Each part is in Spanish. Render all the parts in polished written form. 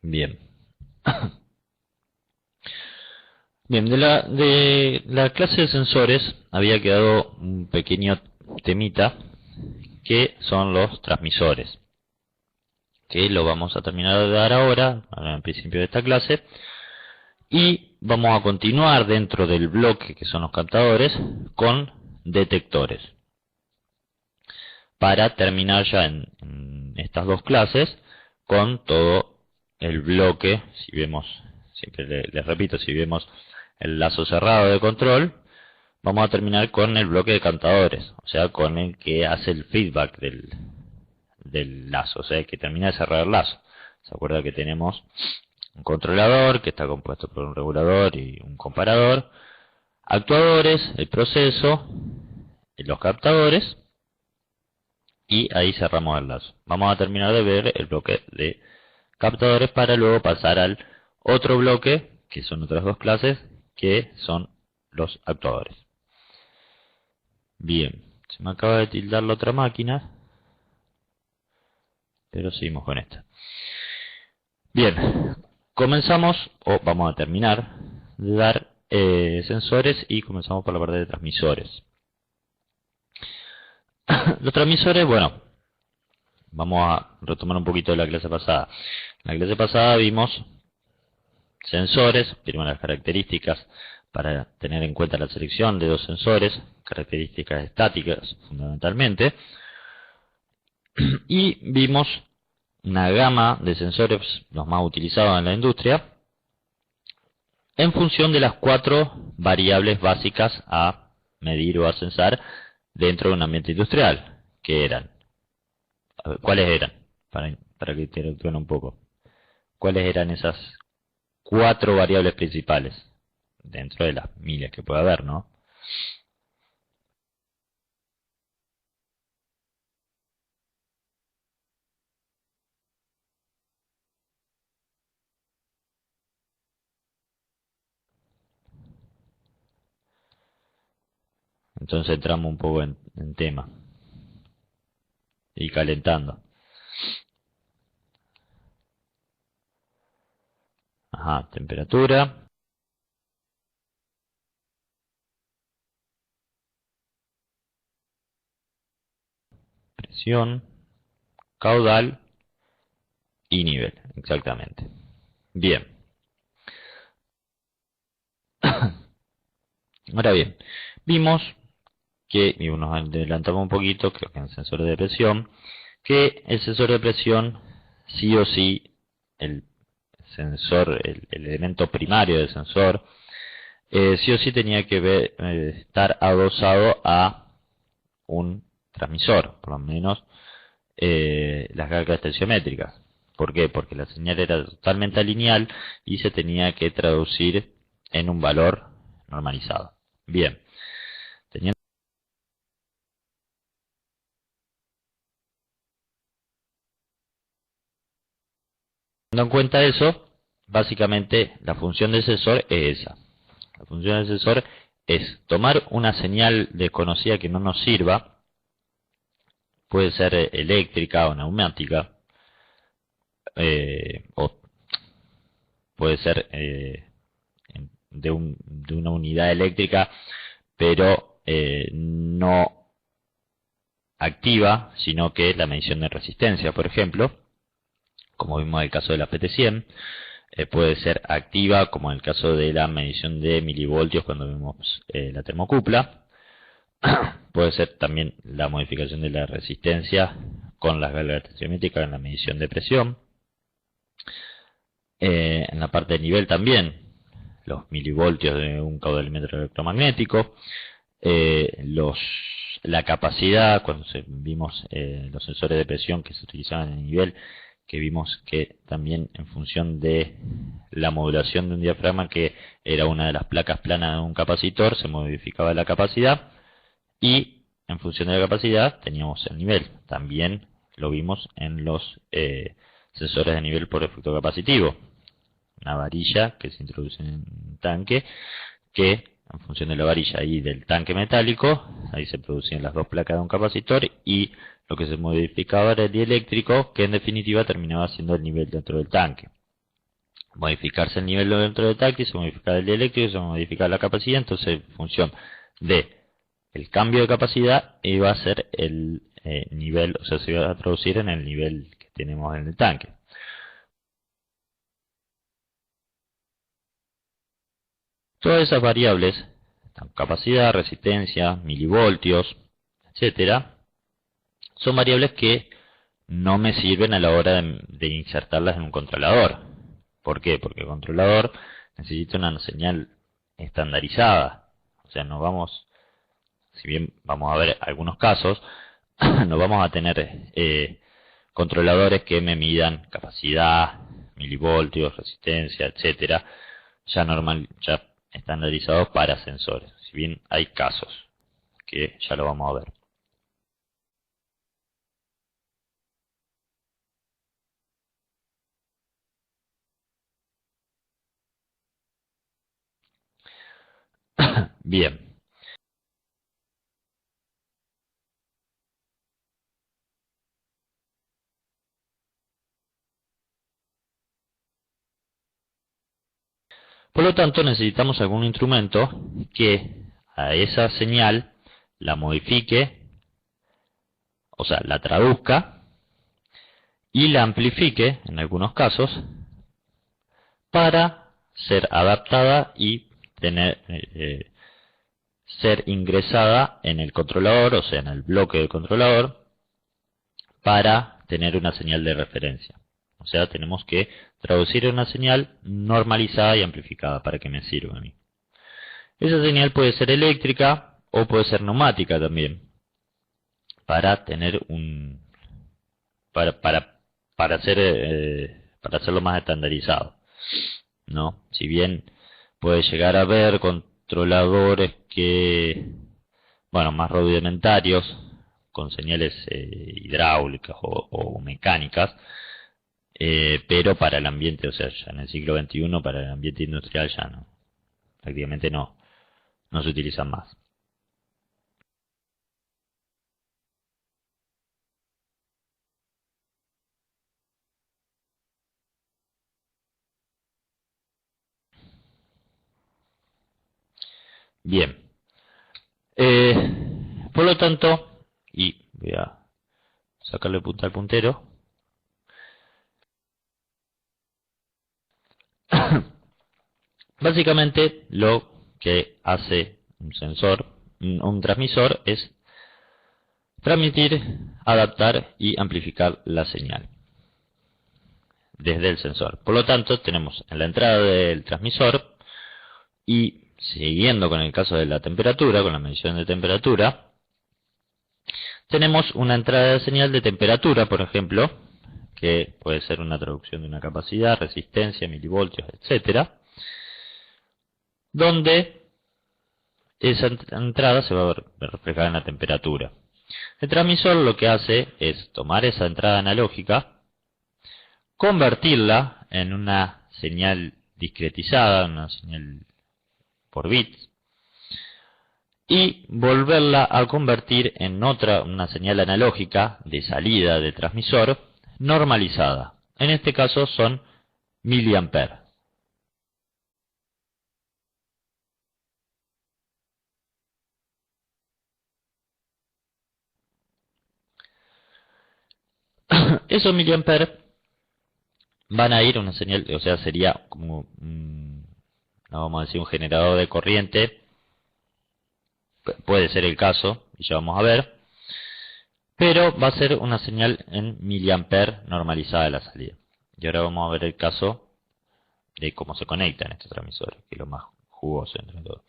Bien. Bien, de la clase de sensores había quedado un pequeño temita que son los transmisores, que lo vamos a terminar de dar ahora, al principio de esta clase, y vamos a continuar dentro del bloque que son los captadores con detectores, para terminar ya en estas dos clases con todo el bloque. Si vemos, siempre les repito, si vemos el lazo cerrado de control, vamos a terminar con el bloque de captadores, o sea, con el que hace el feedback del lazo, o sea, el que termina de cerrar el lazo. ¿Se acuerda que tenemos un controlador que está compuesto por un regulador y un comparador, actuadores, el proceso, los captadores, y ahí cerramos el lazo? Vamos a terminar de ver el bloque de captadores para luego pasar al otro bloque, que son otras dos clases, que son los actuadores. Bien, se me acaba de tildar la otra máquina, pero seguimos con esta. Bien, comenzamos, o vamos a terminar de dar sensores, y comenzamos por la parte de transmisores. Los transmisores, bueno, vamos a retomar un poquito de la clase pasada. En la clase pasada vimos sensores, vimos las características para tener en cuenta la selección de dos sensores, características estáticas fundamentalmente, y vimos una gama de sensores, los más utilizados en la industria, en función de las 4 variables básicas a medir o a censar dentro de un ambiente industrial. ¿Qué eran? ¿Cuáles eran? Para que interactúen un poco. ¿Cuáles eran esas 4 variables principales? Dentro de las miles que puede haber, ¿no? Entonces entramos un poco en tema. Y calentando. Ajá, temperatura. Presión. Caudal. Y nivel, exactamente. Bien. Ahora bien, vimos que, y nos adelantamos un poquito, creo que en el sensor de presión, que el sensor de presión, sí o sí, el sensor, el elemento primario del sensor, sí o sí tenía que estar adosado a un transmisor, por lo menos las cargas tensiométricas. ¿Por qué? Porque la señal era totalmente lineal y se tenía que traducir en un valor normalizado. Bien, teniendo en cuenta eso, básicamente la función del sensor es esa. La función del sensor es tomar una señal desconocida que no nos sirva, puede ser eléctrica o neumática, o puede ser de una unidad eléctrica, pero no activa, sino que es la medición de resistencia, por ejemplo, como vimos en el caso de la PT100. Puede ser activa, como en el caso de la medición de milivoltios cuando vemos la termocupla. Puede ser también la modificación de la resistencia con las válvulas tensiométricas en la medición de presión. En la parte de nivel también, los milivoltios de un caudalímetro electromagnético. La capacidad, cuando vimos los sensores de presión que se utilizaban en el nivel, que vimos que también en función de la modulación de un diafragma, que era una de las placas planas de un capacitor, se modificaba la capacidad, y en función de la capacidad teníamos el nivel. También lo vimos en los sensores de nivel por efecto capacitivo, una varilla que se introduce en un tanque, que en función de la varilla y del tanque metálico, ahí se producían las dos placas de un capacitor, y lo que se modificaba era el dieléctrico, que en definitiva terminaba siendo el nivel dentro del tanque. modificarse el nivel dentro del tanque, se modifica el dieléctrico, se modifica la capacidad, entonces en función de el cambio de capacidad iba a ser el nivel, o sea, se iba a traducir en el nivel que tenemos en el tanque. Todas esas variables, capacidad, resistencia, milivoltios, etcétera, son variables que no me sirven a la hora de insertarlas en un controlador. ¿Por qué? Porque el controlador necesita una señal estandarizada. O sea, no vamos, si bien vamos a ver algunos casos, no vamos a tener controladores que me midan capacidad, milivoltios, resistencia, etcétera, ya estandarizados para sensores. Si bien hay casos que ya lo vamos a ver. Bien. Por lo tanto, necesitamos algún instrumento que a esa señal la modifique, o sea, la traduzca y la amplifique, en algunos casos, para ser adaptada y ser ingresada en el controlador, o sea, en el bloque del controlador, para tener una señal de referencia. O sea, tenemos que traducir una señal normalizada y amplificada para que me sirva a mí. Esa señal puede ser eléctrica o puede ser neumática también, para tener para hacerlo más estandarizado, ¿no? Si bien puede llegar a haber controladores que, bueno, más rudimentarios, con señales hidráulicas o mecánicas, pero para el ambiente, o sea, ya en el siglo XXI, para el ambiente industrial ya no, prácticamente no se utilizan más. Bien, por lo tanto, y voy a sacarle punta al puntero, básicamente lo que hace un sensor, un transmisor, es transmitir, adaptar y amplificar la señal desde el sensor. Por lo tanto, tenemos en la entrada del transmisor, y siguiendo con el caso de la temperatura, con la medición de temperatura, tenemos una entrada de señal de temperatura, por ejemplo, que puede ser una traducción de una capacidad, resistencia, milivoltios, etcétera, donde esa entrada se va a ver reflejada en la temperatura. El transmisor lo que hace es tomar esa entrada analógica, convertirla en una señal discretizada, una señal por bits, y volverla a convertir en una señal analógica de salida del transmisor normalizada. En este caso son miliamperes. Esos miliamperes van a ir a una señal, o sea, sería como, no vamos a decir un generador de corriente, puede ser el caso, y ya vamos a ver, pero va a ser una señal en miliamperes normalizada de la salida. Y ahora vamos a ver el caso de cómo se conectan estos transmisores, que es lo más jugoso entre todo.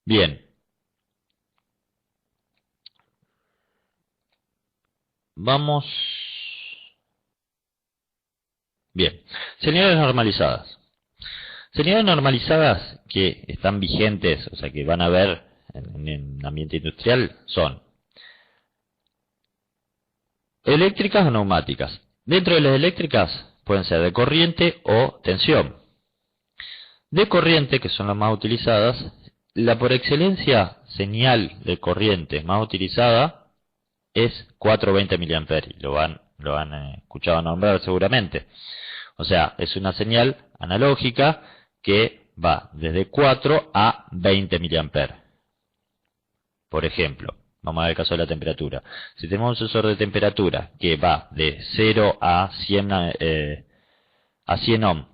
Bien. Vamos. Bien. Señales normalizadas. Señales normalizadas que están vigentes, o sea que van a ver en el ambiente industrial, son eléctricas o neumáticas. Dentro de las eléctricas pueden ser de corriente o tensión. De corriente, que son las más utilizadas, la por excelencia señal de corriente más utilizada es 420 mA. Y lo han escuchado nombrar seguramente. O sea, es una señal analógica que va desde 4 a 20 mA. Por ejemplo, vamos a ver el caso de la temperatura. Si tenemos un sensor de temperatura que va de 0 a 100 a 100 ohm,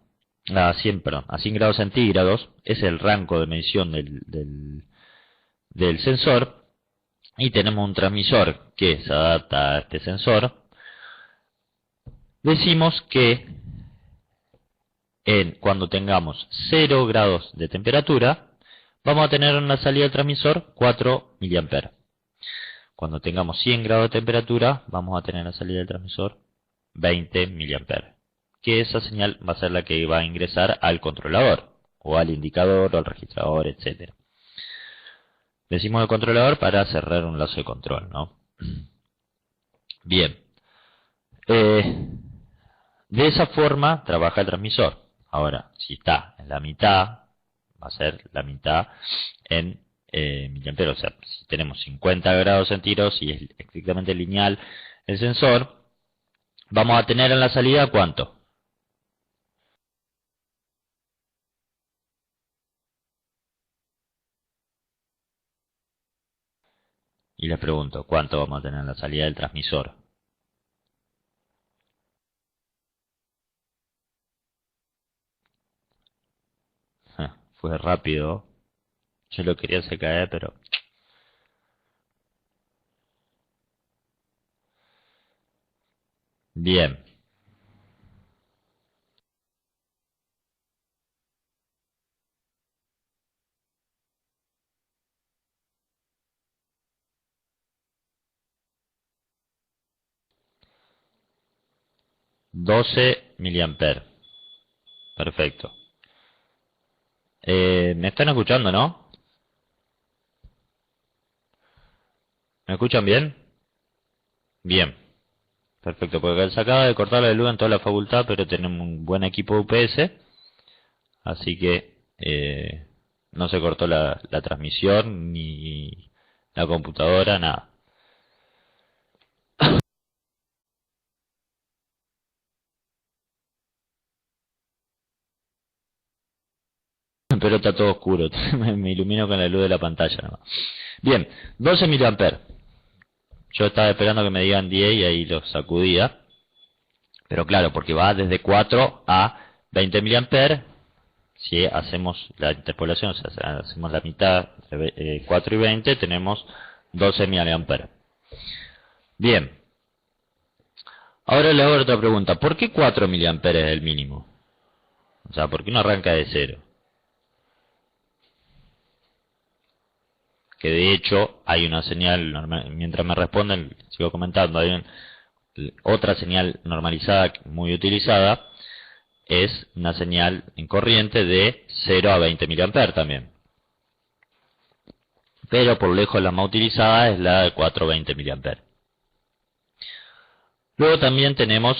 a 100 grados centígrados, es el rango de medición del sensor, y tenemos un transmisor que se adapta a este sensor. Decimos que cuando tengamos 0 grados de temperatura, vamos a tener en la salida del transmisor 4 mA. Cuando tengamos 100 grados de temperatura, vamos a tener en la salida del transmisor 20 mA. Que esa señal va a ser la que va a ingresar al controlador, o al indicador, o al registrador, etc. Decimos el controlador para cerrar un lazo de control, ¿no? Bien. De esa forma trabaja el transmisor. Ahora, si está en la mitad, va a ser la mitad en miliamperes. O sea, si tenemos 50 grados centígrados y es estrictamente lineal el sensor, vamos a tener en la salida ¿cuánto? Y les pregunto, ¿cuánto vamos a tener en la salida del transmisor? Fue rápido. Yo lo quería hacer caer, pero... Bien. $12 mA. Perfecto. ¿Me están escuchando, no? ¿Me escuchan bien? Bien. Perfecto, porque se acaba de cortar la luz en toda la facultad, pero tenemos un buen equipo UPS, así que no se cortó la transmisión, ni la computadora, nada. Pero está todo oscuro, me ilumino con la luz de la pantalla nomás. Bien, 12 mA. Yo estaba esperando que me digan 10 y ahí los sacudía. Pero claro, porque va desde 4 a 20 mA. Si hacemos la interpolación, o sea, hacemos la mitad, 4 y 20, tenemos 12 mA. Bien. Ahora le hago otra pregunta. ¿Por qué 4 mA es el mínimo? O sea, ¿por qué no arranca de 0? Que de hecho hay una señal, mientras me responden, sigo comentando, hay otra señal normalizada muy utilizada, es una señal en corriente de 0 a 20 mA también. Pero por lejos la más utilizada es la de 420 mA. Luego también tenemos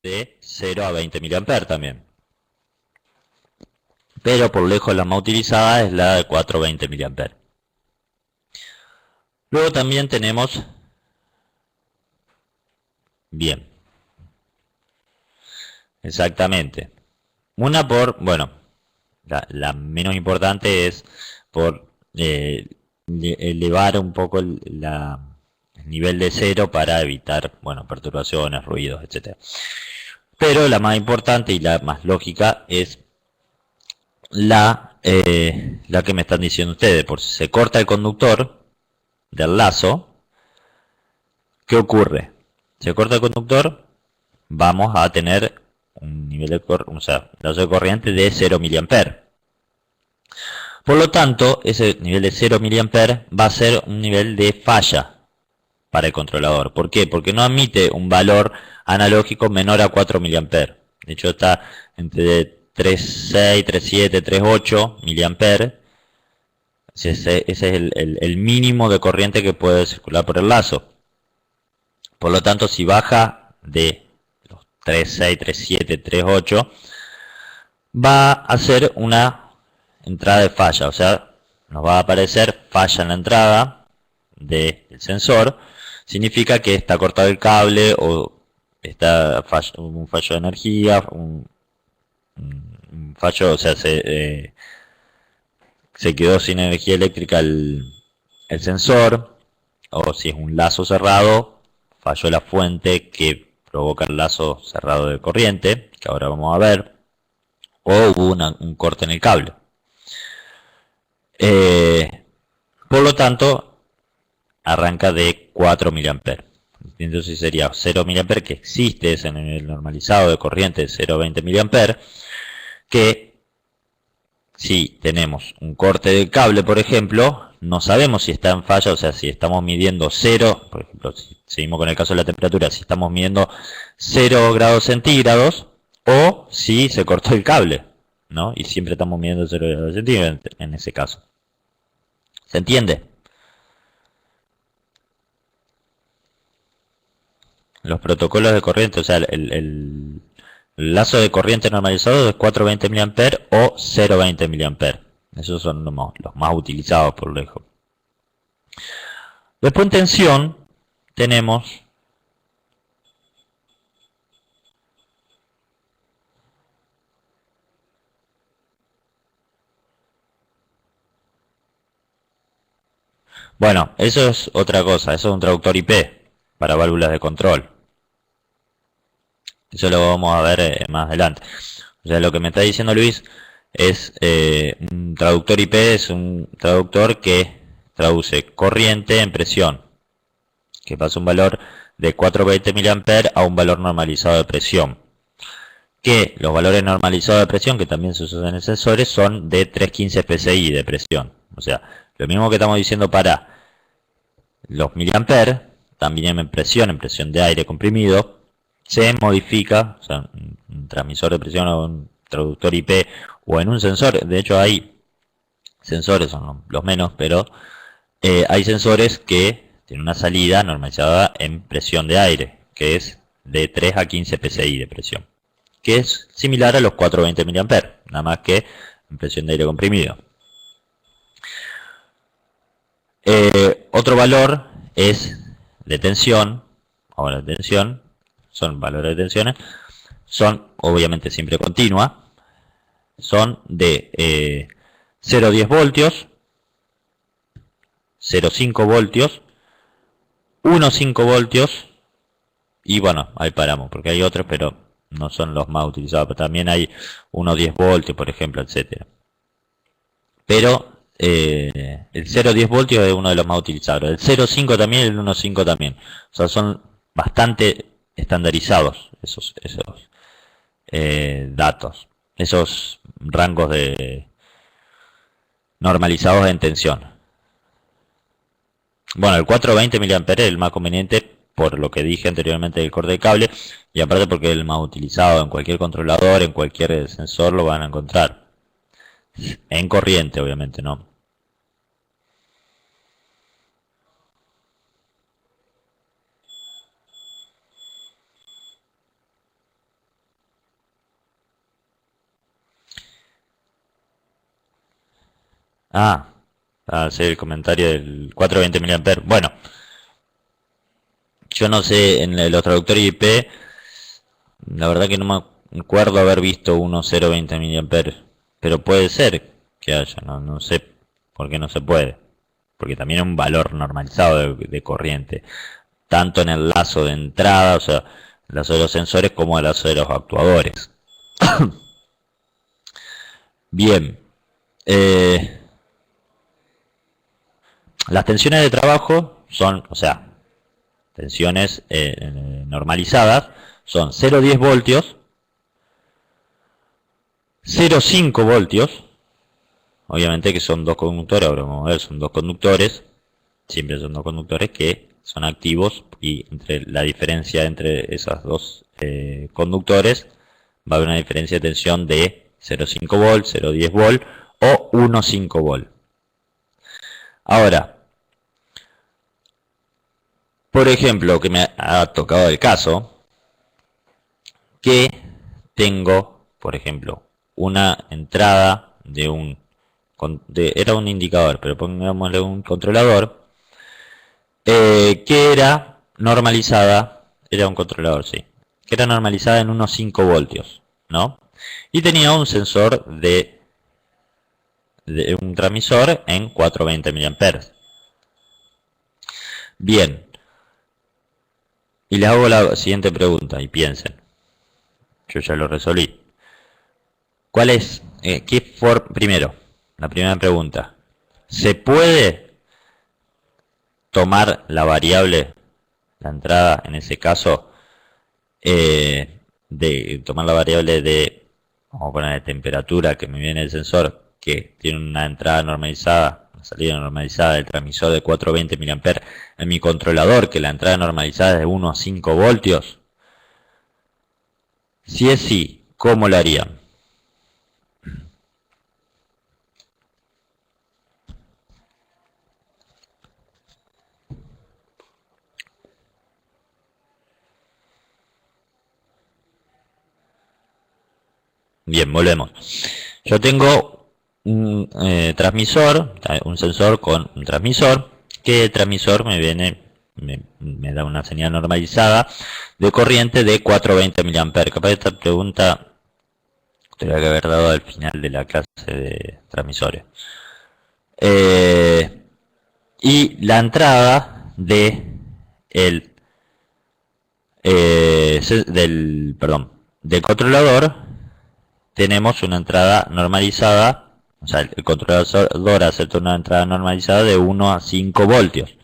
de 0 a 20 mA también. Pero por lejos la más utilizada es la de 420 mA. Luego también tenemos, bien, exactamente, una por, bueno, la menos importante es por elevar un poco el nivel de 0 para evitar, bueno, perturbaciones, ruidos, etc. Pero la más importante y la más lógica es la que me están diciendo ustedes. Por si se corta el conductor del lazo, ¿qué ocurre? Se corta el conductor, vamos a tener un nivel de lazo de corriente de 0 mA. Por lo tanto, ese nivel de 0 mA va a ser un nivel de falla para el controlador. ¿Por qué? Porque no admite un valor analógico menor a 4 mA. De hecho, está entre 3.6, 3.7, 3.8 mA. Ese es el mínimo de corriente que puede circular por el lazo. Por lo tanto, si baja de los 3.6, 3.7, 3.8, va a hacer una entrada de falla. O sea, nos va a aparecer falla en la entrada del sensor. Significa que está cortado el cable o está un fallo de energía, un fallo, o sea, se quedó sin energía eléctrica el sensor, o si es un lazo cerrado, falló la fuente que provoca el lazo cerrado de corriente, que ahora vamos a ver, o hubo un corte en el cable. Por lo tanto, arranca de 4 mA. Entonces sería 0 mA, que existe, es en el normalizado de corriente de 0,20 mA, que si tenemos un corte del cable, por ejemplo, no sabemos si está en falla, o sea, si estamos midiendo 0, por ejemplo, si seguimos con el caso de la temperatura, si estamos midiendo 0 grados centígrados, o si se cortó el cable, ¿no? Y siempre estamos midiendo 0 grados centígrados en ese caso. ¿Se entiende? Los protocolos de corriente, o sea, el lazo de corriente normalizado es 420 mA o 0,20 mA. Esos son los más utilizados por lejos. Después en tensión tenemos bueno, eso es otra cosa, eso es un traductor IP para válvulas de control. Eso lo vamos a ver más adelante. O sea, lo que me está diciendo Luis es un traductor IP, es un traductor que traduce corriente en presión, que pasa un valor de 420 mA a un valor normalizado de presión. Que los valores normalizados de presión, que también se usan en sensores, son de 315 psi de presión. O sea, lo mismo que estamos diciendo para los miliamperes, también en presión de aire comprimido, se modifica, o sea, un transmisor de presión o un traductor IP o en un sensor. De hecho hay sensores, son los menos, pero hay sensores que tienen una salida normalizada en presión de aire, que es de 3 a 15 psi de presión, que es similar a los 420 mA, nada más que en presión de aire comprimido. Otro valor es de tensión. Ahora, de tensión son valores de tensiones, son obviamente siempre continua, son de 0,10 voltios, 0,5 voltios, 1,5 voltios, y bueno, ahí paramos, porque hay otros, pero no son los más utilizados, pero también hay 1,10 voltios, por ejemplo, etcétera. Pero el 0,10 voltios es uno de los más utilizados, el 0,5 también, el 1,5 también. O sea, son bastante estandarizados esos datos, esos rangos de normalizados en tensión. Bueno, el 420 mA es el más conveniente por lo que dije anteriormente del corte de cable, y aparte porque es el más utilizado en cualquier controlador, en cualquier sensor lo van a encontrar. En corriente, obviamente, ¿no? Ah, para hacer el comentario del 420 mA. Bueno, yo no sé, en los traductores IP, la verdad que no me acuerdo haber visto uno 0,20 mA, pero puede ser que haya, no sé por qué no se puede, porque también es un valor normalizado de corriente, tanto en el lazo de entrada, o sea, el lazo de los sensores, como el lazo de los actuadores. Bien, las tensiones de trabajo son, o sea, tensiones normalizadas, son 0,10 voltios, 0,5 voltios, obviamente que son dos conductores, ahora vamos a ver, son dos conductores, siempre son dos conductores que son activos, y entre la diferencia entre esos dos conductores va a haber una diferencia de tensión de 0,5 volt, 0,10 volt o 1,5 volt. Ahora, por ejemplo, que me ha tocado el caso, que tengo, por ejemplo, una entrada de un... era un indicador, pero pongámosle un controlador, que era normalizada, era un controlador, sí, que era normalizada en unos 5 voltios, ¿no? Y tenía un sensor de un transmisor en 420 mA. Bien, y les hago la siguiente pregunta y piensen. Yo ya lo resolví. ¿Cuál es? Primero, la primera pregunta. ¿Se puede tomar la variable, la entrada, en ese caso, de tomar la variable de, vamos a poner de temperatura que me viene el sensor, que tiene una entrada normalizada, una salida normalizada del transmisor de 420 mA en mi controlador, que la entrada normalizada es de 1 a 5 voltios? Si es sí, ¿cómo lo harían? Bien, volvemos. Yo tengo un transmisor, un sensor con un transmisor, que el transmisor me da una señal normalizada de corriente de 420 mA. Capaz esta pregunta tendría que haber dado al final de la clase de transmisores. Y la entrada del controlador, tenemos una entrada normalizada, o sea, el controlador acepta una entrada normalizada de 1 a 5 voltios.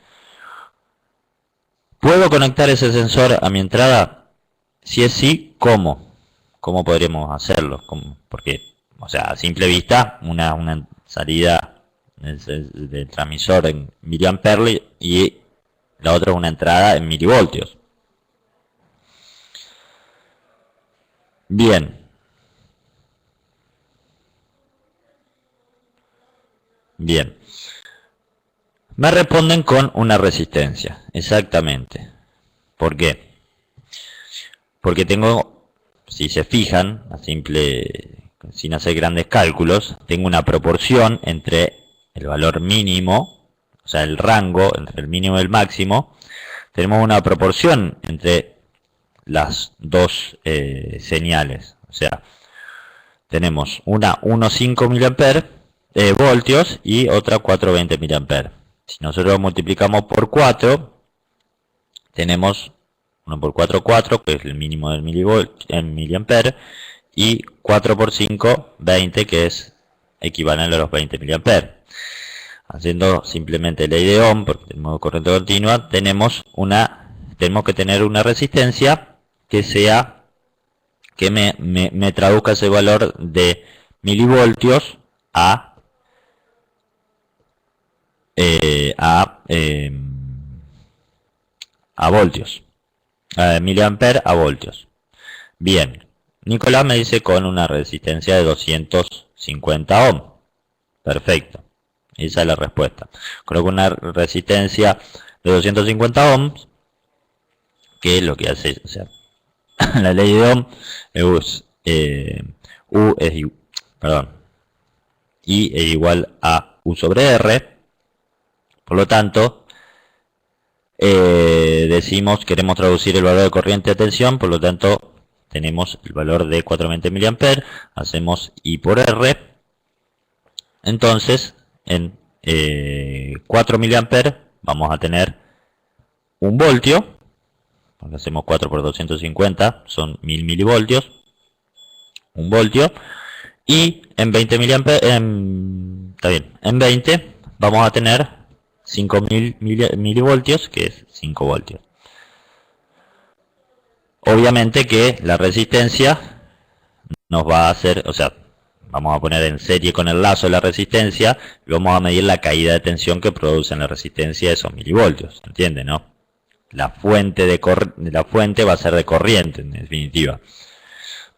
¿Puedo conectar ese sensor a mi entrada? Si es sí, ¿cómo? ¿Cómo podríamos hacerlo? Porque, o sea, a simple vista, una salida del transmisor en miliamperes y la otra una entrada en milivoltios. Bien. Bien. Me responden con una resistencia. Exactamente. ¿Por qué? Porque tengo, si se fijan, sin hacer grandes cálculos, tengo una proporción entre el valor mínimo, o sea, el rango entre el mínimo y el máximo. Tenemos una proporción entre las dos señales. O sea, tenemos una 1,5 voltios y otra 420 mA. Si nosotros lo multiplicamos por 4, tenemos 1 por 4, 4, que es el mínimo del miliampere, y 4 por 5, 20, que es equivalente a los 20 mA. Haciendo simplemente ley de Ohm, porque tenemos corriente continua, tenemos que tener una resistencia que me traduzca ese valor de milivoltios a voltios, miliampere a voltios. Bien, Nicolás me dice con una resistencia de 250 ohm. Perfecto, esa es la respuesta. Creo que una resistencia de 250 ohms, que es lo que hace, o sea, la ley de Ohm es I es igual a U sobre R. Por lo tanto, queremos traducir el valor de corriente a tensión, por lo tanto, tenemos el valor de 420 mA, hacemos I por R. Entonces, en 4 mA vamos a tener 1 voltio, porque hacemos 4 por 250, son 1000 milivoltios, 1 voltio, y en 20 en 20 vamos a tener 5000 milivoltios, que es 5 voltios. Obviamente que la resistencia nos va a hacer, o sea, vamos a poner en serie con el lazo la resistencia y vamos a medir la caída de tensión que produce en la resistencia de esos milivoltios. ¿Entiende, no? La fuente va a ser de corriente, en definitiva.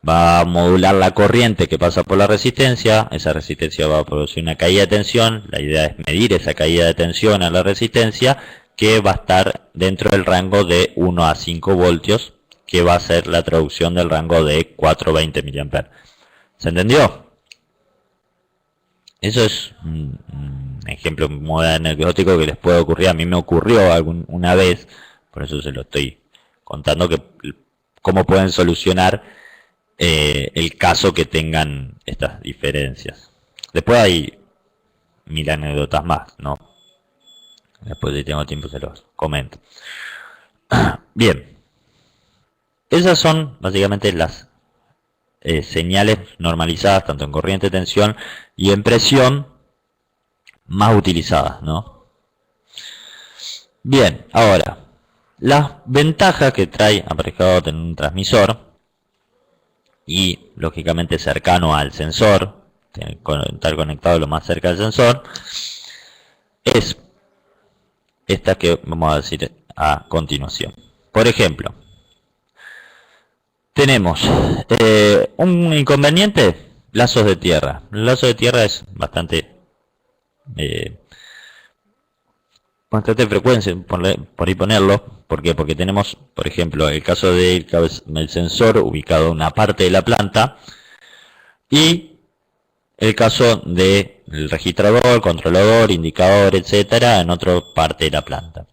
va a modular la corriente que pasa por la resistencia. Esa resistencia va a producir una caída de tensión. La idea es medir esa caída de tensión a la resistencia, que va a estar dentro del rango de 1 a 5 voltios, que va a ser la traducción del rango de 420 mA. ¿Se entendió? Eso es un ejemplo muy anecdótico que les puede ocurrir. A mí me ocurrió una vez, por eso se lo estoy contando, que cómo pueden solucionar el caso que tengan estas diferencias. Después hay 1000 anécdotas más, ¿no? Después, si tengo tiempo, se los comento. Bien, esas son básicamente las señales normalizadas, tanto en corriente, tensión y en presión, más utilizadas, ¿no? Bien, ahora, las ventajas que trae aparejado tener un transmisor y lógicamente cercano al sensor, estar conectado lo más cerca del sensor, es esta que vamos a decir a continuación. Por ejemplo, tenemos un inconveniente: lazos de tierra. El lazo de tierra es bastante frecuencia por ahí ponerlo. ¿Por qué? Porque tenemos, por ejemplo, el caso del sensor ubicado en una parte de la planta, y el caso del registrador, controlador, indicador, etcétera, en otra parte de la planta.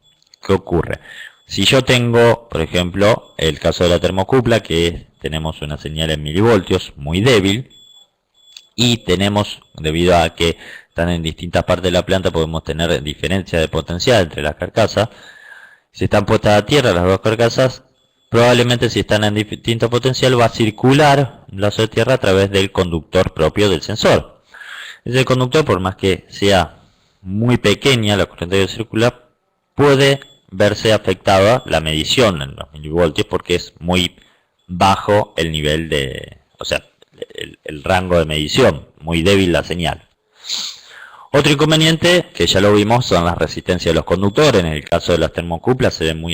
¿Qué ocurre? Si yo tengo, por ejemplo, el caso de la termocupla, que tenemos una señal en milivoltios muy débil, y tenemos, debido a que están en distintas partes de la planta, podemos tener diferencia de potencial entre las carcasas. Si están puestas a tierra las dos carcasas, probablemente, si están en distinto potencial, va a circular un lazo de tierra a través del conductor propio del sensor. Ese conductor, por más que sea muy pequeña la corriente que circula, puede verse afectada la medición en los milivoltios, porque es muy bajo el nivel de, o sea, el rango de medición, muy débil la señal. Otro inconveniente, que ya lo vimos, son las resistencias de los conductores. En el caso de las termocuplas se ven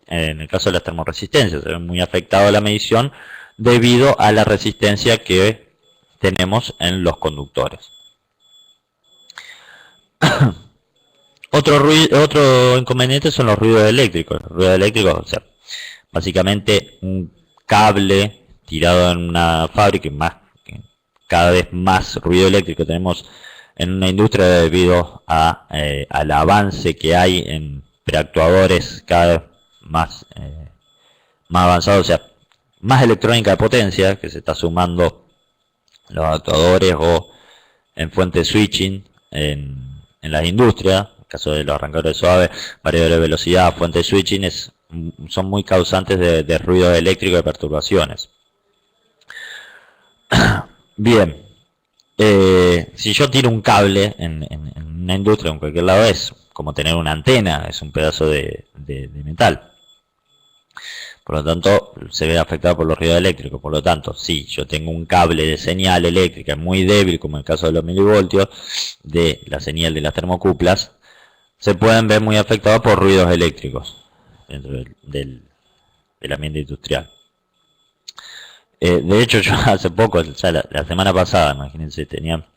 en el caso de las termoresistencias se ven muy afectado la medición debido a la resistencia que tenemos en los conductores. Otro inconveniente son los ruidos eléctricos. Los ruidos eléctricos, o sea, básicamente un cable tirado en una fábrica, cada vez más ruido eléctrico tenemos en una industria debido al avance que hay en preactuadores cada vez más avanzados, o sea, más electrónica de potencia que se está sumando los actuadores, o en fuente switching en las industrias. En el caso de los arrancadores suaves, variadores de velocidad, fuente switching son muy causantes de ruidos eléctricos y de perturbaciones. Bien, si yo tiro un cable en una industria, en cualquier lado, es como tener una antena, es un pedazo de metal. Por lo tanto, se ve afectado por los ruidos eléctricos. Por lo tanto, si yo tengo un cable de señal eléctrica muy débil, como en el caso de los milivoltios, de la señal de las termocuplas, se pueden ver muy afectados por ruidos eléctricos dentro del ambiente industrial. De hecho, yo hace poco, ya la semana pasada, imagínense, tenía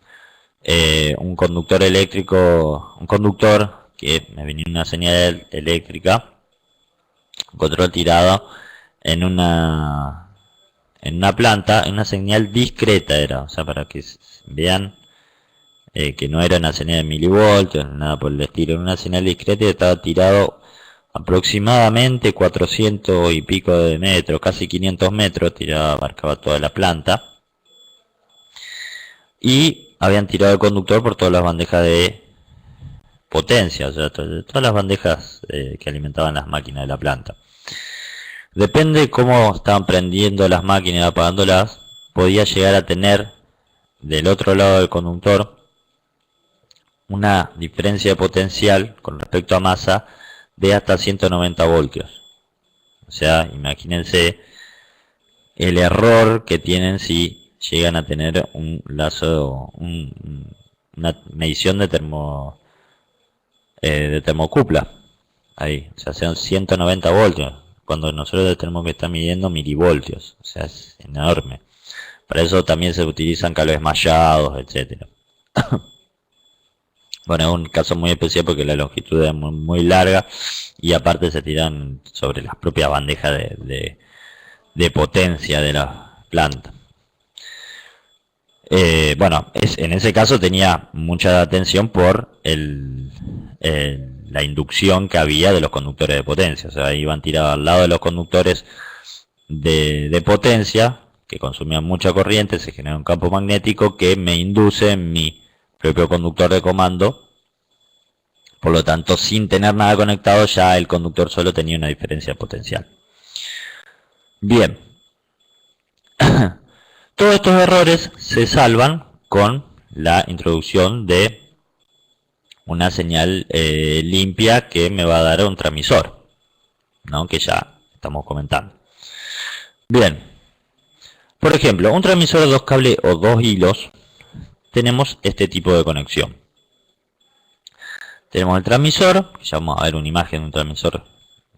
un conductor eléctrico, un conductor que me venía una señal eléctrica, un control tirado en una planta, en una señal discreta era, o sea, para que vean que no era una señal de milivoltios, nada por el estilo, era una señal discreta y estaba tirado aproximadamente 400 y pico de metros, casi 500 metros, abarcaba toda la planta, y habían tirado el conductor por todas las bandejas de potencia, o sea, todas las bandejas que alimentaban las máquinas de la planta. Depende de cómo estaban prendiendo las máquinas y apagándolas, podía llegar a tener del otro lado del conductor una diferencia de potencial con respecto a masa de hasta 190 voltios. O sea, imagínense el error que tienen si llegan a tener un lazo, una medición de termocupla. Ahí, o sea, sean 190 voltios, cuando nosotros tenemos que estar midiendo milivoltios. O sea, es enorme. Para eso también se utilizan cables mallados, etcétera. Bueno, es un caso muy especial porque la longitud es muy larga y aparte se tiran sobre las propias bandejas de potencia de la planta. Bueno, en ese caso tenía mucha atención por la inducción que había de los conductores de potencia. O sea, iban tirados al lado de los conductores de potencia, que consumían mucha corriente, se genera un campo magnético que me induce en mi propio conductor de comando. Por lo tanto, sin tener nada conectado, ya el conductor solo tenía una diferencia potencial. Bien. Todos estos errores se salvan con la introducción de una señal limpia que me va a dar un transmisor, ¿no? Que ya estamos comentando. Bien. Por ejemplo, un transmisor de 2 cables o 2 hilos, tenemos este tipo de conexión. Tenemos el transmisor, ya vamos a ver una imagen de un transmisor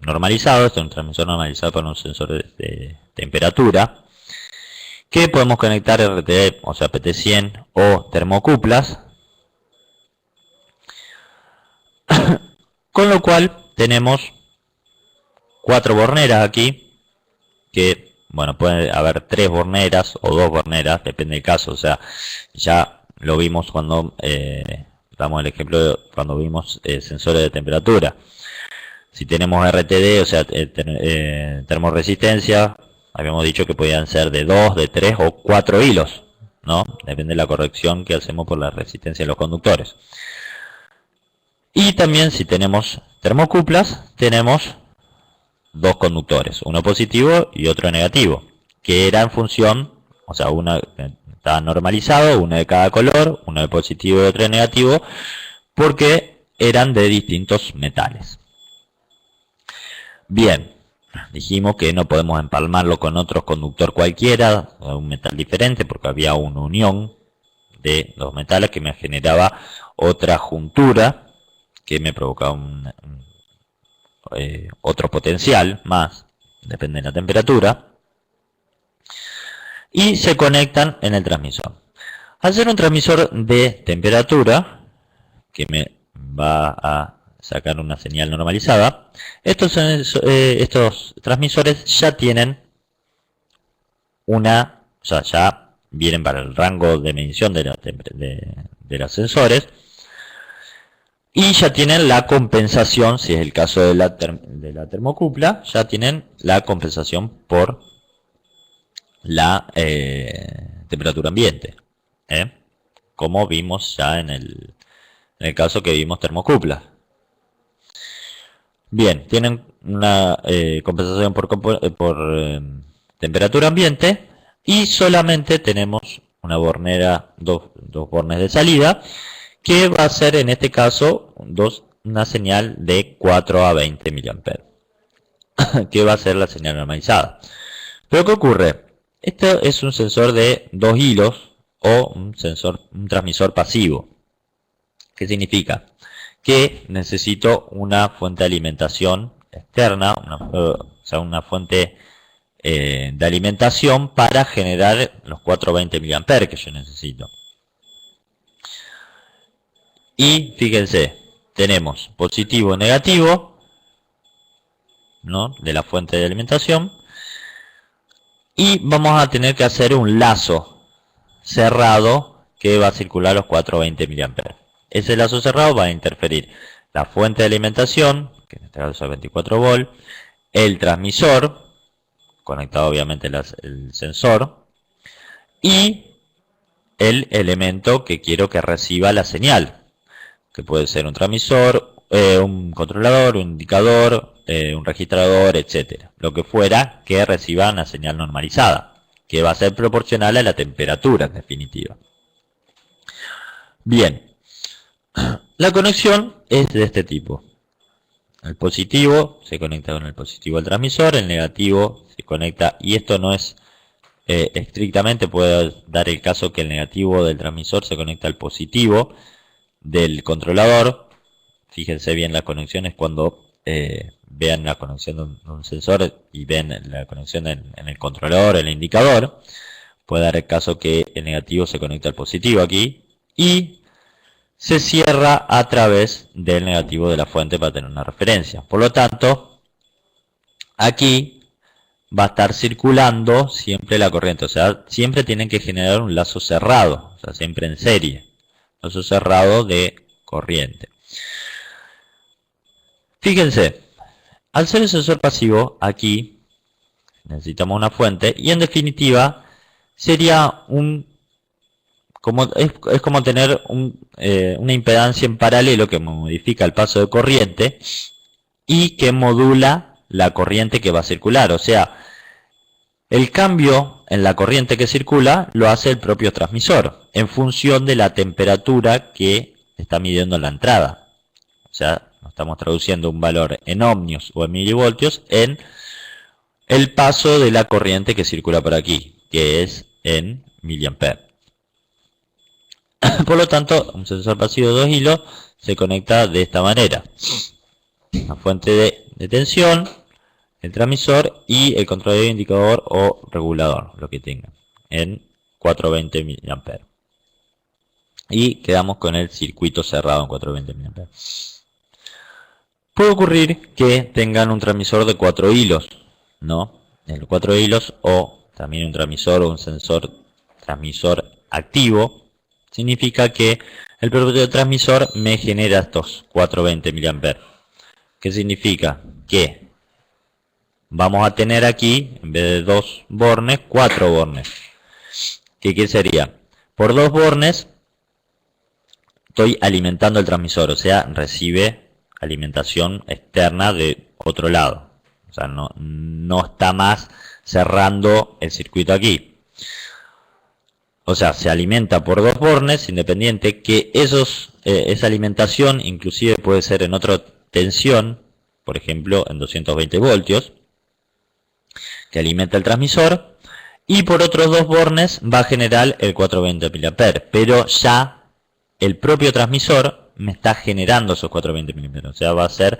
normalizado. Este es un transmisor normalizado para un sensor de temperatura, que podemos conectar RTD, o sea PT100 o termocuplas. Con lo cual tenemos 4 borneras aquí, que bueno, puede haber 3 borneras o 2 borneras, depende del caso. O sea, ya lo vimos cuando damos el ejemplo de cuando vimos sensores de temperatura. Si tenemos RTD, o sea, termoresistencia, habíamos dicho que podían ser de 2, de 3 o 4 hilos, ¿no? Depende de la corrección que hacemos por la resistencia de los conductores. Y también si tenemos termocuplas, tenemos 2 conductores, uno positivo y otro negativo, que era en función, o sea, uno estaba normalizado, uno de cada color, uno de positivo y otro de negativo, porque eran de distintos metales. Bien, dijimos que no podemos empalmarlo con otro conductor cualquiera, un metal diferente, porque había una unión de los metales que me generaba otra juntura, que me provocaba otro potencial más, depende de la temperatura, y se conectan en el transmisor. Al ser un transmisor de temperatura, que me va a sacar una señal normalizada, estos transmisores ya tienen o sea, ya vienen para el rango de medición de los sensores, y ya tienen la compensación, si es el caso de la termocupla, ya tienen la compensación por la temperatura ambiente, como vimos ya en el caso que vimos termocupla. Bien, tienen una compensación por temperatura ambiente, y solamente tenemos una bornera, dos bornes de salida, que va a ser en este caso una señal de 4 a 20 mA, que va a ser la señal normalizada. Pero ¿qué ocurre? Esto es un sensor de 2 hilos o un transmisor pasivo. ¿Qué significa? Que necesito una fuente de alimentación externa, o sea, una fuente de alimentación para generar los 420 mA que yo necesito. Y fíjense, tenemos positivo y negativo, ¿no?, de la fuente de alimentación, y vamos a tener que hacer un lazo cerrado que va a circular los 420 mA. Ese lazo cerrado va a interferir la fuente de alimentación, que en este caso es 24 volt, el transmisor, conectado obviamente el sensor, y el elemento que quiero que reciba la señal, que puede ser un transmisor, un controlador, un indicador, un registrador, etcétera. Lo que fuera que reciba una señal normalizada, que va a ser proporcional a la temperatura en definitiva. Bien. La conexión es de este tipo. El positivo se conecta con el positivo del transmisor, el negativo se conecta, y esto no es estrictamente, puede dar el caso que el negativo del transmisor se conecta al positivo del controlador. Fíjense bien las conexiones cuando vean la conexión de un sensor y ven la conexión en el controlador, el indicador, puede dar el caso que el negativo se conecta al positivo aquí y se cierra a través del negativo de la fuente para tener una referencia. Por lo tanto, aquí va a estar circulando siempre la corriente, o sea, siempre tienen que generar un lazo cerrado, o sea, siempre en serie, lazo cerrado de corriente. Fíjense, al ser el sensor pasivo, aquí necesitamos una fuente y en definitiva sería es como tener una impedancia en paralelo que modifica el paso de corriente y que modula la corriente que va a circular, o sea, el cambio en la corriente que circula lo hace el propio transmisor en función de la temperatura que está midiendo la entrada. O sea, estamos traduciendo un valor en ohmios o en milivoltios en el paso de la corriente que circula por aquí, que es en miliamperes. Por lo tanto, un sensor pasivo de 2 hilos se conecta de esta manera. La fuente de tensión, el transmisor y el controlador, indicador o regulador, lo que tenga, en 420 mA. Y quedamos con el circuito cerrado en 420 mA. Puede ocurrir que tengan un transmisor de 4 hilos, ¿no? El 4 hilos o también un transmisor o un sensor transmisor activo. Significa que el propio transmisor me genera estos 420 mA. ¿Qué significa? Que vamos a tener aquí, en vez de 2 bornes, 4 bornes. ¿Qué sería? Por 2 bornes estoy alimentando el transmisor, o sea, recibe alimentación externa de otro lado. O sea, no está más cerrando el circuito aquí. O sea, se alimenta por 2 bornes, independiente que esa alimentación inclusive puede ser en otra tensión, por ejemplo en 220 voltios, que alimenta el transmisor, y por otros 2 bornes va a generar el 420 mA, pero ya el propio transmisor me está generando esos 420 mA, o sea, va a ser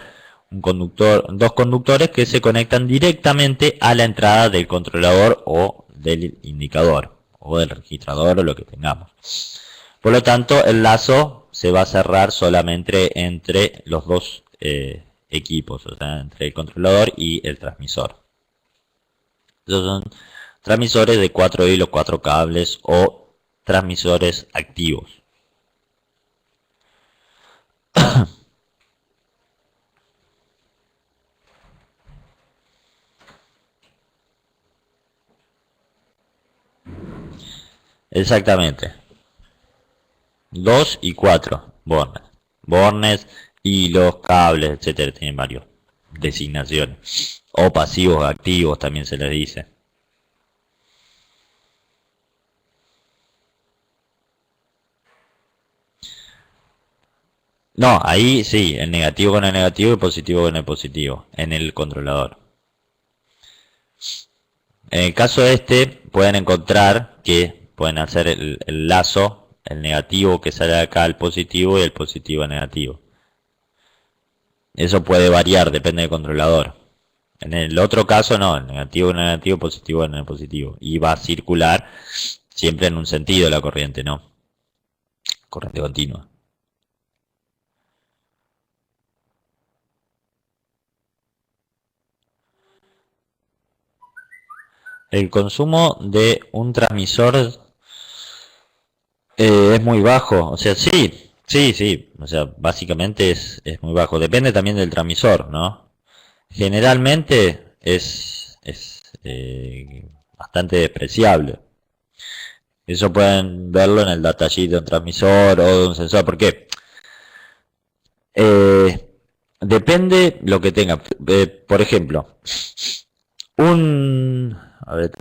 dos conductores que se conectan directamente a la entrada del controlador o del indicador, o del registrador o lo que tengamos. Por lo tanto, el lazo se va a cerrar solamente entre los dos equipos, o sea, entre el controlador y el transmisor. Esos son transmisores de 4 hilos, 4 cables o transmisores activos. Exactamente. 2 y 4 bornes. Bornes, hilos, cables, etcétera. Tienen varias designaciones. O pasivos activos también se les dice. No, ahí sí, el negativo con el negativo y el positivo con el positivo, en el controlador. En el caso de este, pueden encontrar que pueden hacer el lazo, el negativo que sale acá al positivo y el positivo al negativo. Eso puede variar, depende del controlador. En el otro caso no, el negativo en el negativo, positivo en el positivo. Y va a circular siempre en un sentido la corriente, ¿no? Corriente continua. El consumo de un transmisor es muy bajo, o sea, sí, o sea, básicamente es muy bajo. Depende también del transmisor, ¿no? Generalmente es bastante despreciable. Eso pueden verlo en el datasheet de un transmisor o de un sensor, porque depende lo que tenga. Por ejemplo, a ver,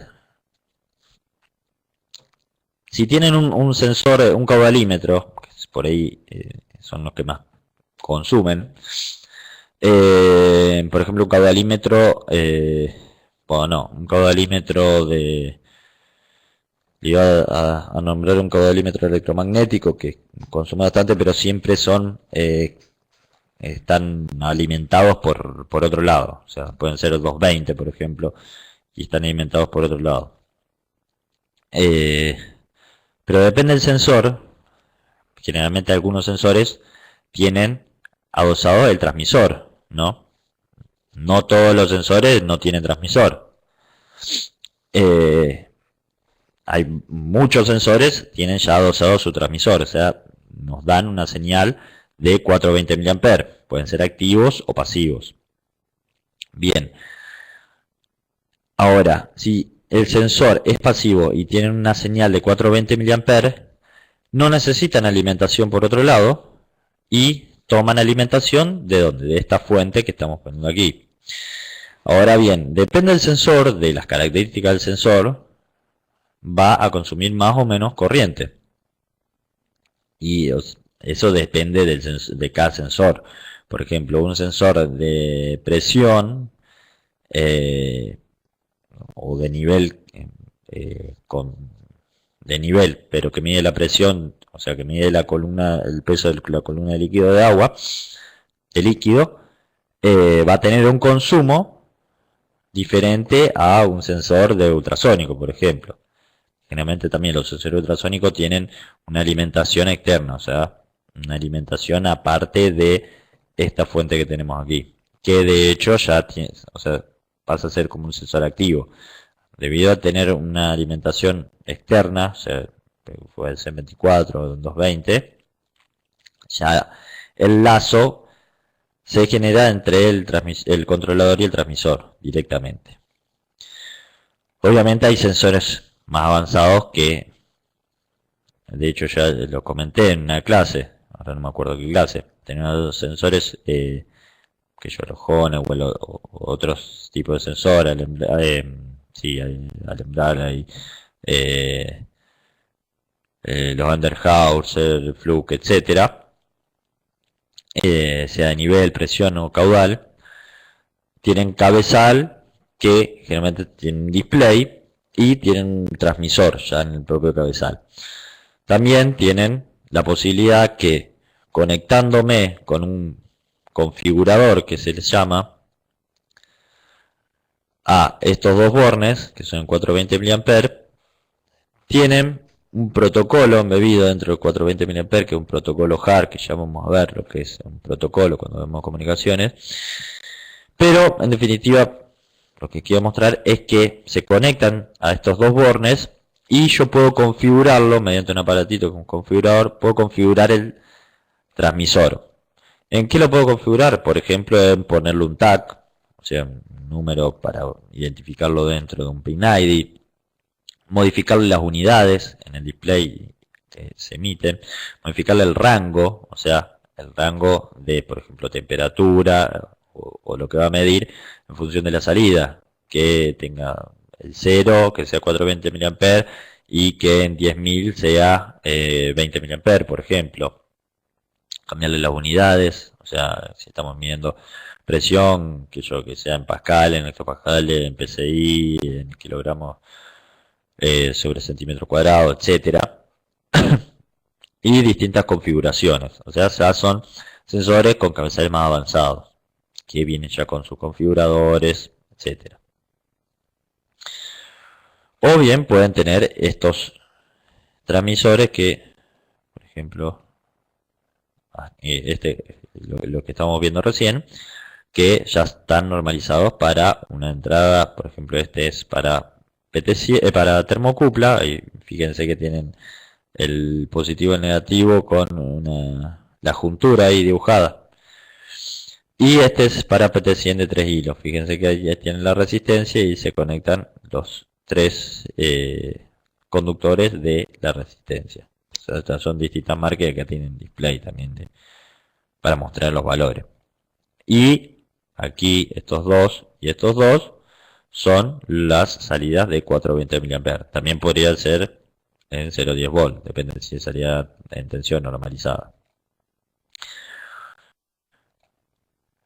si tienen un sensor, un caudalímetro, que por ahí son los que más consumen, por ejemplo un caudalímetro, bueno, no, un caudalímetro iba a nombrar un caudalímetro electromagnético que consume bastante, pero siempre están alimentados por otro lado, o sea, pueden ser 220 por ejemplo, y están alimentados por otro lado. Eh, pero depende del sensor. Generalmente algunos sensores tienen adosado el transmisor, ¿no? No todos los sensores no tienen transmisor. Eh, Hay muchos sensores tienen ya adosado su transmisor, o sea, nos dan una señal de 420 mA. Pueden ser activos o pasivos. Bien. Ahora, si el sensor es pasivo y tiene una señal de 420 mA, no necesitan alimentación por otro lado y toman alimentación ¿de dónde? De esta fuente que estamos poniendo aquí. Ahora bien, depende del sensor, de las características del sensor, va a consumir más o menos corriente. Y eso depende de cada sensor. Por ejemplo, un sensor de presión eh, o de nivel de nivel, pero que mide la presión, o sea que mide la columna, el peso de la columna de líquido de agua, de líquido, va a tener un consumo diferente a un sensor de ultrasónico, por ejemplo. Generalmente también los sensores ultrasónicos tienen una alimentación externa, o sea, una alimentación aparte de esta fuente que tenemos aquí, que de hecho ya tiene, o sea, pasa a ser como un sensor activo. Debido a tener una alimentación externa, o sea, fue el C24 o el 220, ya el lazo se genera entre el controlador y el transmisor directamente. Obviamente hay sensores más avanzados que, de hecho ya lo comenté en una clase, ahora no me acuerdo qué clase, tenemos sensores que yo, los Hone o otros tipos de sensores, sí, hay alembrar, hay los Underhauser, Fluke, etcétera, sea de nivel, presión o caudal, tienen cabezal que generalmente tienen display y tienen un transmisor ya en el propio cabezal. También tienen la posibilidad que conectándome con un configurador que se les llama a estos dos bornes, que son 420 mA, tienen un protocolo embebido dentro del 420 mA, que es un protocolo HART, que ya vamos a ver lo que es un protocolo cuando vemos comunicaciones. Pero, en definitiva, lo que quiero mostrar es que se conectan a estos dos bornes y yo puedo configurarlo mediante un aparatito con un configurador, puedo configurar el transmisor. ¿En qué lo puedo configurar? Por ejemplo, en ponerle un tag, o sea, un número para identificarlo dentro de un pin ID, modificarle las unidades en el display que se emiten, modificarle el rango, o sea, el rango de, por ejemplo, temperatura o lo que va a medir en función de la salida, que tenga el 0, que sea 420 mA y que en 10.000 sea 20 mA, por ejemplo. Cambiarle las unidades, o sea, si estamos midiendo presión, que sea en pascal, en hectopascal, en PSI, en kilogramos sobre centímetro cuadrado, etcétera. Y distintas configuraciones, o sea, ya son sensores con cabezales más avanzados, que vienen ya con sus configuradores, etcétera. O bien pueden tener estos transmisores que, por ejemplo, lo que estamos viendo recién, que ya están normalizados para una entrada, por ejemplo, este es para para termocupla, y fíjense que tienen el positivo y el negativo con la juntura ahí dibujada. Y este es para PT100 de 3 hilos, fíjense que ahí ya tienen la resistencia y se conectan los tres conductores de la resistencia. O sea, estas son distintas marcas que tienen display también para mostrar los valores. Y aquí estos dos y estos dos son las salidas de 420 mA. También podría ser en 0,10 volt, depende si es salida en tensión normalizada.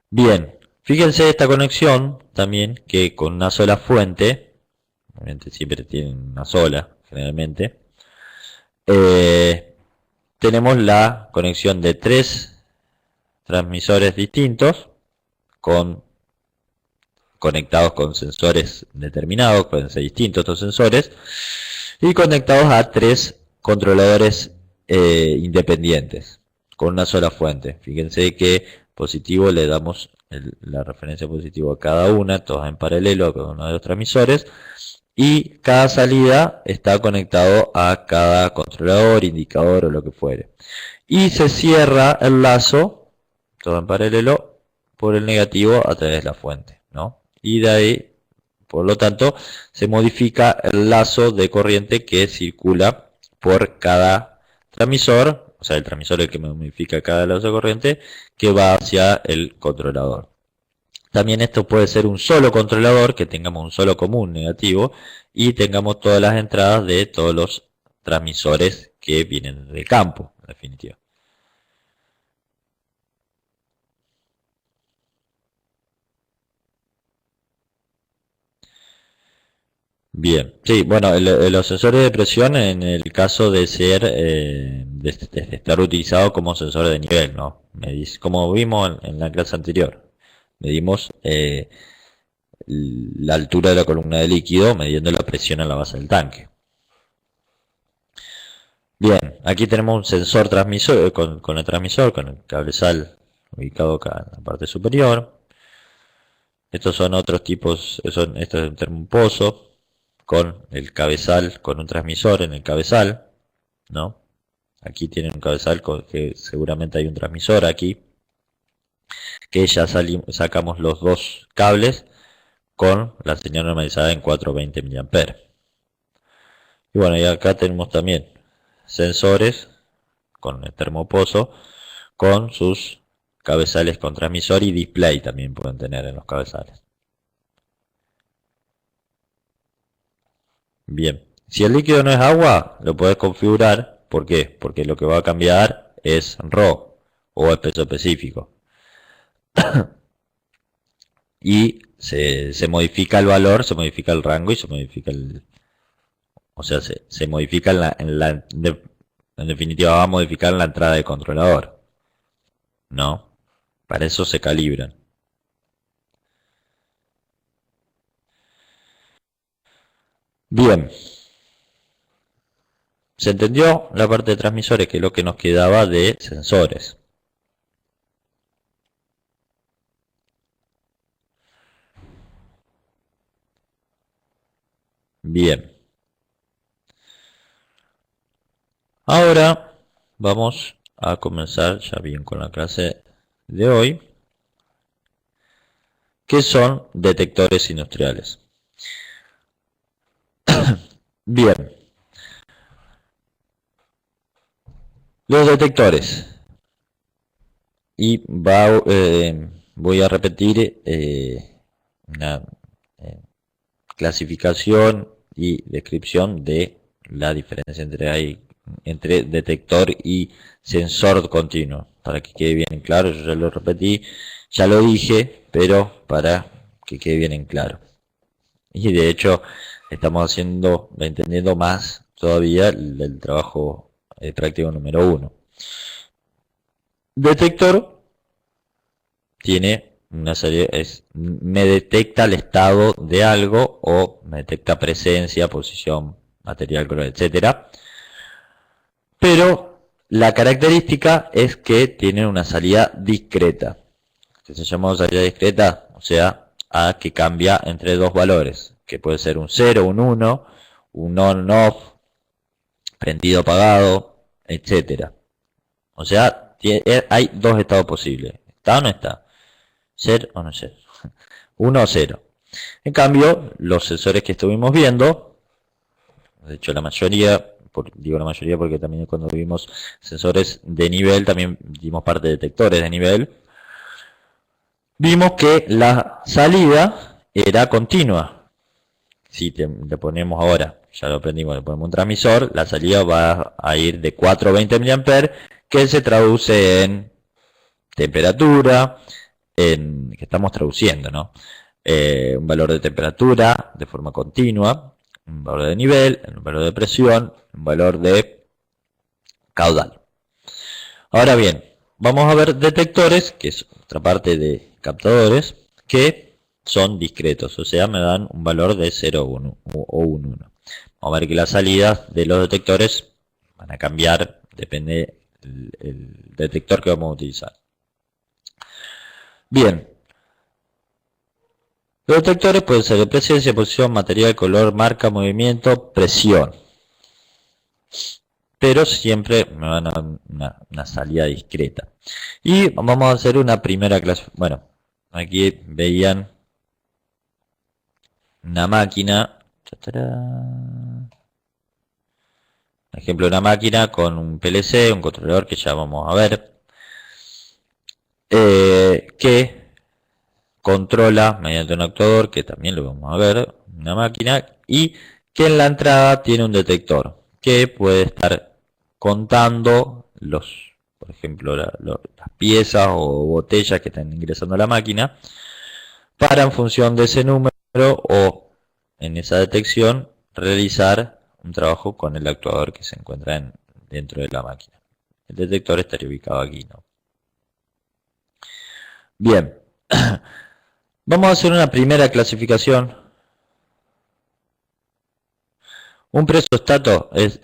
Bien, fíjense esta conexión también, que con una sola fuente, obviamente siempre tienen una sola, generalmente, tenemos la conexión de tres transmisores distintos, conectados con sensores determinados, pueden ser distintos estos sensores, y conectados a 3 controladores independientes con una sola fuente. Fíjense que positivo le damos la referencia positivo a cada una, todas en paralelo a cada uno de los transmisores, y cada salida está conectado a cada controlador, indicador o lo que fuere. Y se cierra el lazo, todo en paralelo, por el negativo a través de la fuente, ¿no? Y de ahí, por lo tanto, se modifica el lazo de corriente que circula por cada transmisor, o sea, el transmisor es el que modifica cada lazo de corriente, que va hacia el controlador. También esto puede ser un solo controlador, que tengamos un solo común negativo, y tengamos todas las entradas de todos los transmisores que vienen del campo, en definitiva. Bien, sí, bueno, los sensores de presión en el caso de ser, de estar utilizado como sensor de nivel, ¿no? Como vimos en la clase anterior, medimos la altura de la columna de líquido midiendo la presión en la base del tanque. Bien, aquí tenemos un sensor transmisor con el transmisor, con el cabezal ubicado acá en la parte superior. Estos son otros tipos, esto es un termopozo con el cabezal, con un transmisor en el cabezal, ¿no? Aquí tienen un cabezal que seguramente hay un transmisor aquí, que ya sacamos los dos cables con la señal normalizada en 420 mA. Y bueno, y acá tenemos también sensores con el termopozo, con sus cabezales con transmisor y display también pueden tener en los cabezales. Bien, si el líquido no es agua, lo puedes configurar. ¿Por qué? Porque lo que va a cambiar es ρ o peso específico. Y se modifica el valor, se modifica el rango y se modifica el... O sea, se modifica en definitiva va a modificar la entrada de controlador. ¿No? Para eso se calibran. Bien. ¿Se entendió la parte de transmisores, que es lo que nos quedaba de sensores? Bien. Ahora vamos a comenzar ya bien con la clase de hoy, que son detectores industriales. Bien. Los detectores. Y voy a repetir una clasificación y descripción de la diferencia entre detector y sensor continuo, para que quede bien claro. Yo ya lo repetí, ya lo dije, pero para que quede bien en claro. Y de hecho estamos entendiendo más todavía el trabajo práctico número 1. Detector tiene una serie, me detecta el estado de algo o me detecta presencia, posición, material, color, etcétera. Pero la característica es que tiene una salida discreta. ¿Qué se llama salida discreta? O sea, a que cambia entre dos valores, que puede ser un 0, un 1, un on-off, prendido, apagado, etcétera. O sea, hay dos estados posibles. ¿Está o no está? Ser o no ser. 1 o 0. En cambio, los sensores que estuvimos viendo, de hecho la mayoría, digo la mayoría porque también cuando vimos sensores de nivel, también dimos parte de detectores de nivel, vimos que la salida era continua. Si le ponemos ahora, ya lo aprendimos, le ponemos un transmisor, la salida va a ir de 420 mA, que se traduce en temperatura, que estamos traduciendo, ¿no? Un valor de temperatura de forma continua, un valor de nivel, un valor de presión, un valor de caudal. Ahora bien, vamos a ver detectores, que es otra parte de captadores, que son discretos, o sea, me dan un valor de 0 o 1. vamos a ver que las salidas de los detectores van a cambiar, depende el detector que vamos a utilizar. Bien, los detectores pueden ser de presencia, posición, material, color, marca, movimiento, presión. Pero siempre me van a dar una salida discreta. Y vamos a hacer una primera clase. Bueno, aquí veían una máquina. Por ejemplo, una máquina con un PLC, un controlador que ya vamos a ver. Que controla mediante un actuador, que también lo vamos a ver, una máquina, y que en la entrada tiene un detector que puede estar contando por ejemplo, las piezas o botellas que están ingresando a la máquina, para en función de ese número o en esa detección realizar un trabajo con el actuador que se encuentra dentro de la máquina. El detector estaría ubicado aquí, ¿no? Bien. Vamos a hacer una primera clasificación. Un presostato es,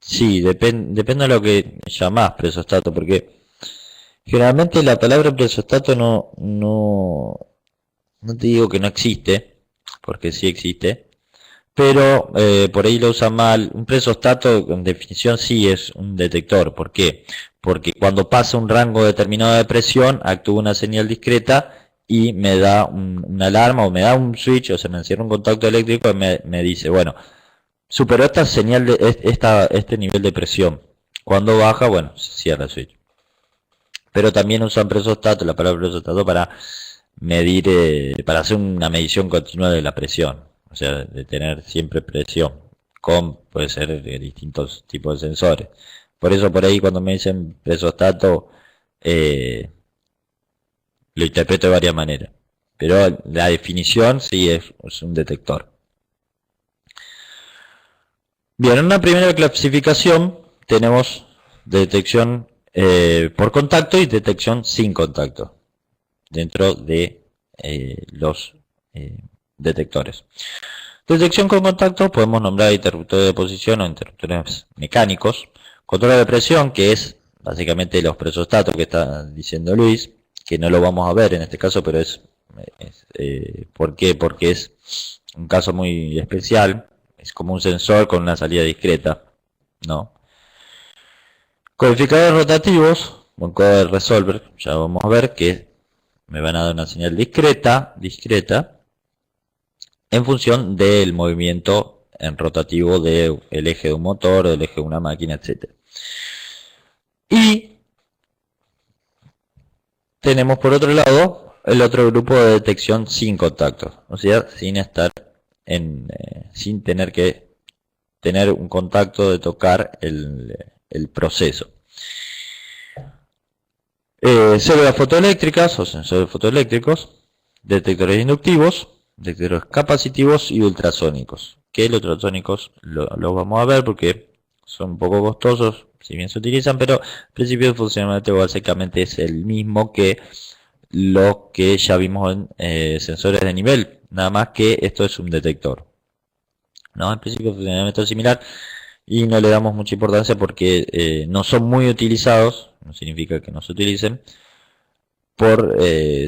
sí, depende de lo que llamás presostato, porque generalmente la palabra presostato no te digo que no existe, porque sí existe, pero por ahí lo usan mal. Un presostato, en definición, sí es un detector. ¿Por qué? Porque cuando pasa un rango determinado de presión, actúa una señal discreta y me da una alarma o me da un switch, o se me encierra un contacto eléctrico y me dice, bueno, superó esta señal este nivel de presión. Cuando baja, bueno, se cierra el switch. Pero también usan presostato, la palabra presostato, para medir, para hacer una medición continua de la presión. O sea, de tener siempre presión. Puede ser de distintos tipos de sensores. Por eso por ahí cuando me dicen presostato, lo interpreto de varias maneras. Pero la definición sí es un detector. Bien, en una primera clasificación tenemos detección por contacto y detección sin contacto dentro de los detectores. Detección con contacto podemos nombrar interruptores de posición o interruptores mecánicos. Control de presión, que es básicamente los presostatos que está diciendo Luis, que no lo vamos a ver en este caso, pero ¿por qué? Porque es un caso muy especial. Es como un sensor con una salida discreta, ¿no? Codificadores rotativos, un encoder resolver, ya vamos a ver que me van a dar una señal discreta, en función del movimiento en rotativo del eje de un motor, del eje de una máquina, etc. Y tenemos por otro lado el otro grupo de detección sin contacto, o sea, sin tener que tener un contacto de tocar el proceso. Células fotoeléctricas o sensores fotoeléctricos, detectores inductivos, detectores capacitivos y ultrasónicos. Que los ultrasónicos los vamos a ver porque son un poco costosos, si bien se utilizan, pero el principio de funcionamiento básicamente es el mismo que lo que ya vimos en sensores de nivel, nada más que esto es un detector. ¿No? El principio de funcionamiento es similar y no le damos mucha importancia porque no son muy utilizados, no significa que no se utilicen, por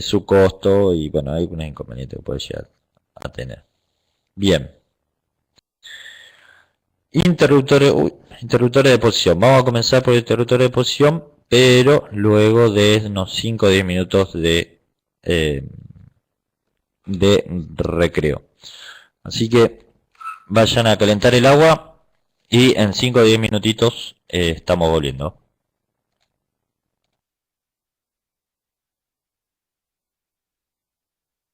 su costo y bueno, hay algunos inconvenientes que puede llegar a tener. Bien. Interruptores de posición. Vamos a comenzar por interruptores de posición, pero luego de unos 5 o 10 minutos de recreo. Así que vayan a calentar el agua y en 5 o 10 minutitos estamos volviendo.